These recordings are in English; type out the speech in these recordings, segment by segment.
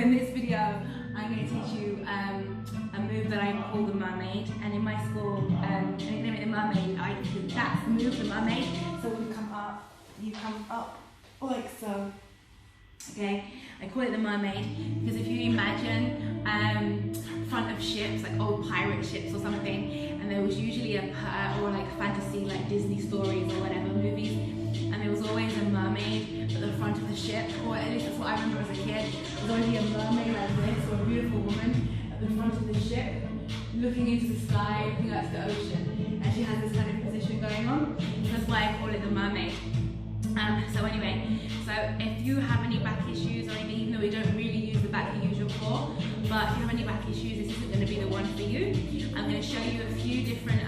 in this video, I'm going to teach you a move that I call the mermaid. And in my school, the mermaid, that's the move, the mermaid. So you come up like so. Okay, I call it the mermaid because if you imagine front of ships, like old pirate ships or something, and there was usually or like fantasy, like Disney stories or whatever movies, and there was always a mermaid at the front of the ship, or at least that's what I remember as a kid. There was always a mermaid like this, or a beautiful woman at the front of the ship, looking into the sky, looking out to the ocean, and she has this kind of position going on. That's why I call it the mermaid. So anyway, so if you have any back issues or anything, even though we don't really use the back, we use your core, but if you have any back issues, this isn't going to be the one for you. I'm going to show you a few different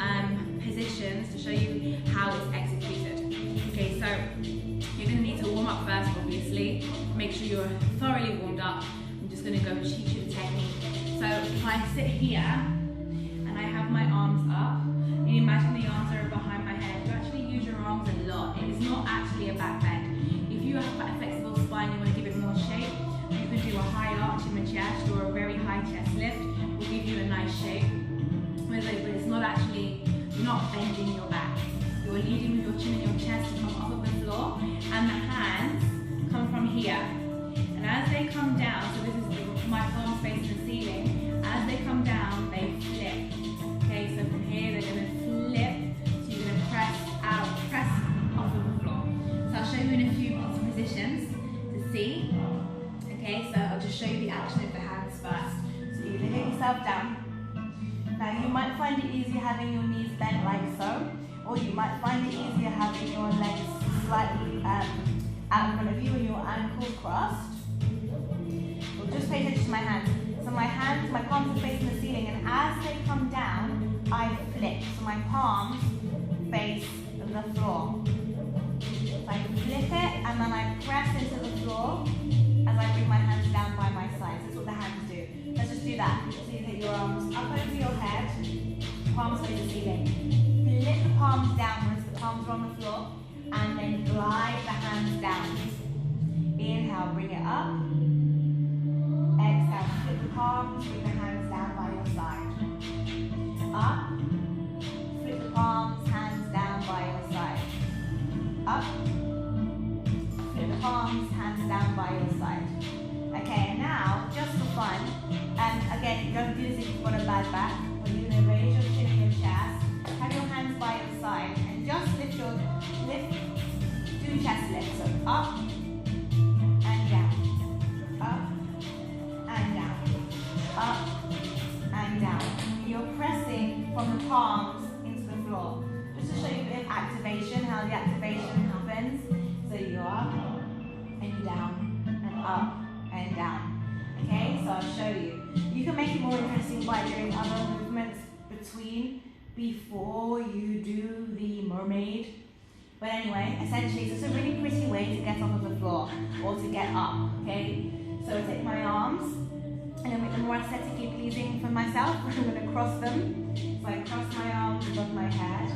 positions to show you how it's executed. Okay, so you're going to need to warm up first, obviously. Make sure you're thoroughly warmed up. I'm just going to go teach you the technique. So if I sit here and I have my arms up, and you imagine the arms are behind my head, you actually use your arms a lot. It is not actually a back bend. If you have a flexible spine, you want to give it more shape, you can do a high arch in the chest or a very high chest lift. Will give you a nice shape. But it's not actually, you're not bending your back. You're leading with your chin and your chest to come off of the floor, and the hands come from here. And as they come down, so this is my palms facing the ceiling, as they come down, they flip. Okay, so from here they're going to flip, so you're going to press out, press off of the floor. So I'll show you in a few positions to see. Okay, so I'll just show you the action of the hands first. So you're going to get yourself down. Now you might find it easier having your knees bent like so, or you might find it easier having your legs slightly out in front of you and your ankles crossed. Well, just pay attention to my hands. So my palms are facing the ceiling, and as they come down, I flip. So my palms face the floor. So I flip it, and then I press into the floor as I bring my hands down by my sides. That's what the hands do. Let's just do that. So you take your arms up over your head, palms face the ceiling. Flip the palms downwards, the palms are on the floor, and then glide the hands down. Inhale, bring it up. Exhale, flip the palms, bring the hands down by your side. Up, flip the palms, hands down by your side. Up, flip the palms, hands down by your side. Okay, and now, just for fun, and again, you don't do this if you've got a bad back, but you're going to raise your chin and your chest, have your hands by your side, and just lift, do chest lift, so up, and down, up, and down, up, and down. You're pressing from the palms into the floor. Just to show you a bit of activation, how the activation happens. So you're up, and you're down, and up, and down. Okay, so I'll show you. You can make it more interesting by doing other movements before you do the mermaid. But anyway, essentially, it's just a really pretty way to get off of the floor or to get up. Okay, so I take my arms and I make them more aesthetically pleasing for myself. I'm going to cross them. So I cross my arms above my head,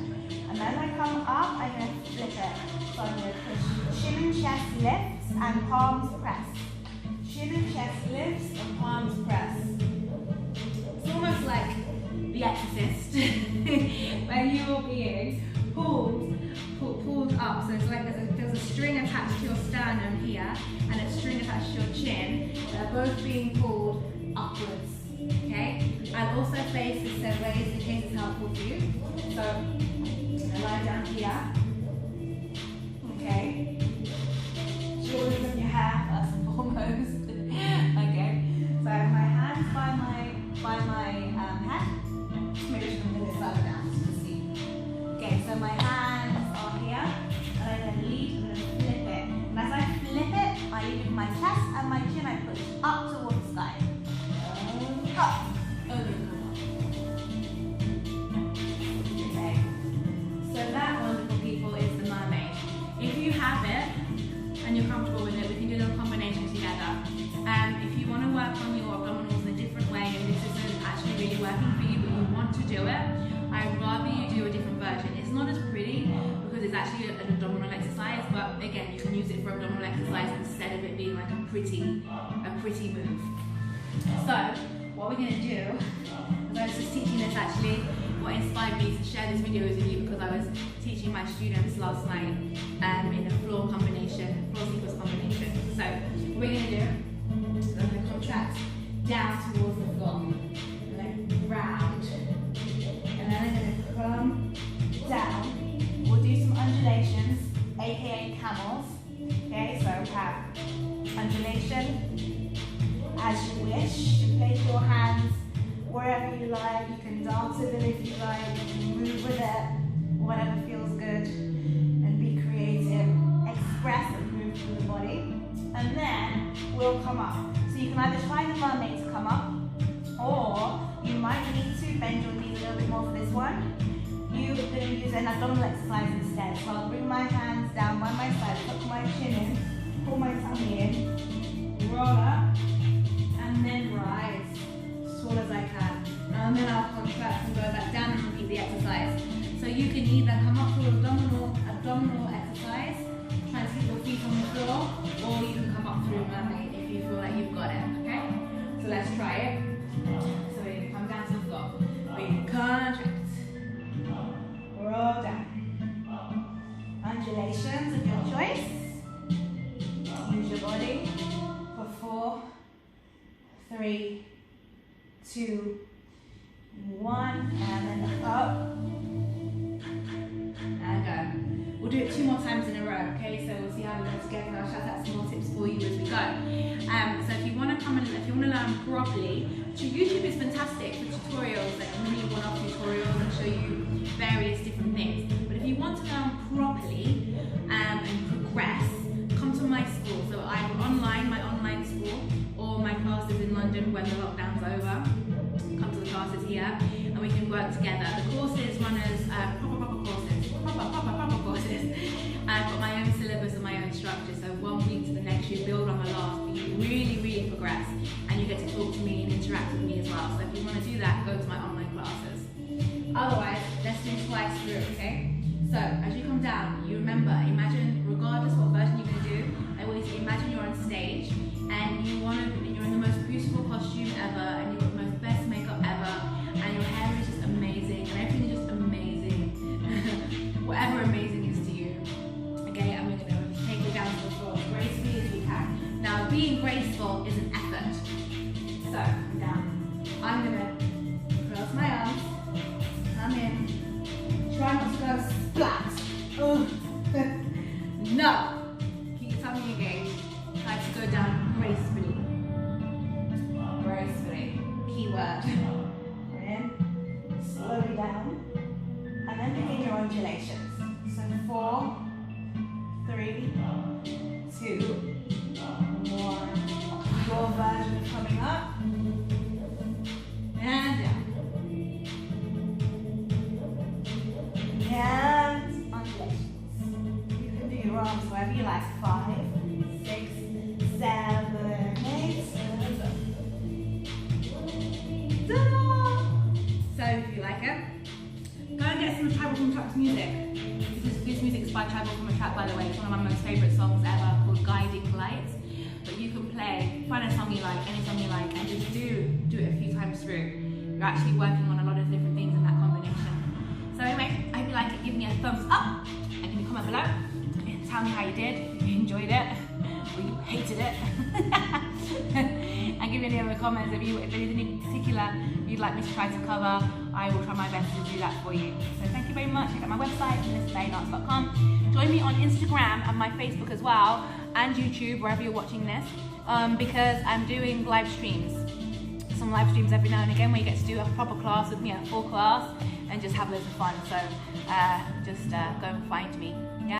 and then I come up. I'm going to flip it. So I'm going to push chin and chest lifts and palms press. Chin and chest lifts and palms press. It's almost like The Exorcist, when you are being pulled up. So it's like there's a string attached to your sternum here and a string attached to your chin. They're both being pulled upwards. Okay? I'll also face this ways in case it's helpful for you. So I lie down here. Okay? Shoulders of your hair first and foremost. Okay? So I have my hands by my head. Maybe I should move this further down so you can see. Okay, so my hands are here, and I'm going to lead, I'm going to flip it. And as I flip it, I lead with my chest and my chin, I push up towards the sky. Up. Okay. So that one, for people, is the mermaid. If you have it, and you're comfortable with it, we can do the combination together. If you want to work on your abdominals in a different way, and this isn't actually really working for you, but you want to do it, I'd rather you do a different version. It's not as pretty because it's actually an abdominal exercise, but again, you can use it for abdominal exercise instead of it it being like a pretty move. So what we're gonna do, because I was just teaching this actually, what inspired me to share this video with you because I was teaching my students last night in a floor sequence combination. So what we're gonna do, I'm gonna contract down towards the floor, and then round, and then I'm gonna come down. We'll do some undulations, aka camels. Okay, so have undulation as you wish. Place your hands wherever you like. You can dance with it if you like. You can move with it, whatever feels good, and be creative. Express and move through the body, and then we'll come up. So you can either try the mermaid to come up, or you might need to bend your knees a little bit more for this one. You're going to use an abdominal exercise instead. So I'll bring my hands down by my side, tuck my chin in, pull my tummy in, roll up, and then rise as tall as I can. And then I'll contract and go back down and repeat the exercise. So you can either come up through abdominal exercise, try to keep your feet on the floor, or you can come up through mermaid if you feel like you've got it, okay? So let's try it. So we're going to come down to the floor. We contract. Roll down. Undulations of your choice. Use your body for 4, 3, 2, 1, and then up and go. We'll do it 2 more times in a row, okay? So we'll see how we go together. I'll shout out some more tips for you as we go. So if you want to come and if you want to learn properly, YouTube is fantastic for tutorials, like really one-off tutorials and show you various different things. But if you want to learn properly and progress, come to my school. So either online, my online school, or my classes in London when the lockdown's over. Come to the classes here and we can work together. The courses run as proper courses. I've got my own syllabus and my own structure. So 1 week to the next you build on the last, but you really progress and you get to talk to me and interact with me as well. So if you want to do that, go to my online classes. Otherwise, let's do twice through, okay? So, as you come down, you remember, imagine, regardless what version you're going to do, I want you to imagine you're on stage and you're in the most beautiful costume ever and you've got the most best makeup ever and your hair is just amazing and everything is just amazing. Whatever amazing is to you. Okay, and we're going to take it down to the floor as gracefully as we can. Now, being graceful is an effort. So, I'm down. I'm going to cross my arms. Come in. Try not to go splat. No. Keep your tummy engaged. Try to go down gracefully. Gracefully. Keyword. In. Slowly down. And then begin your undulations. So 4, 3, 2, 1. Your version is coming up. And down. And undulations. You can do your arms wherever you like. 5, 6, 7, 8, and ta-da! So if you like it, go and get some Tribal from Tracks music. This music is by Tribal from a Track, by the way. It's one of my most favourite songs ever, called Guiding Lights. But you can find a song you like, any song you like, and just do it a few times through. You're actually working on a lot of different things in that combination. So anyway, I hope you like it. Give me a thumbs up and give me a comment below. And tell me how you did, if you enjoyed it, or you hated it. And give me any other comments if there's anything particular you'd like me to try to cover. I will try my best to do that for you. So thank you very much. Check out my website, bellyDance.com. Join me on Instagram and my Facebook as well, and YouTube, wherever you're watching this, because I'm doing live streams. Some live streams every now and again where you get to do a proper class with me, a full class, and just have loads of fun. So just go and find me. Yeah.